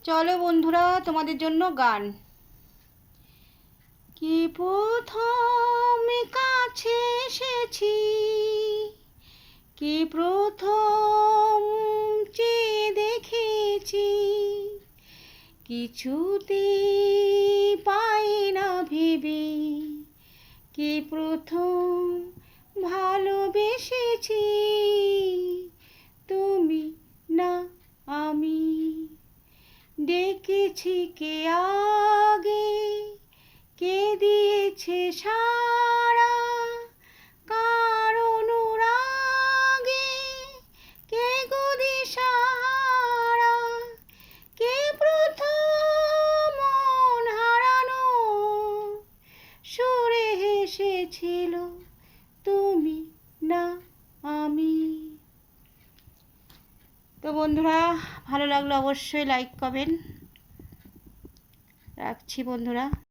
চলো বন্ধুরা, তোমাদের জন্য গান। কি প্রথম কাছে এসেছি, কি প্রথম চেয়ে দেখেছি, কিছুতে পাই না ভেবে, কি প্রথম ভালোবেসেছি, তুমি না আমি। ডেকেছি কে আগে, কে দিয়েছে সাড়া, কার অনুরাগে কে গো দিশাহারা, কে প্রথম মন হারানো সুরে হেসেছিল, তুমি না আমি। তো বন্ধুরা, ভালো লাগলো অবশ্যই লাইক কমেন্ট। রাখছি বন্ধুরা।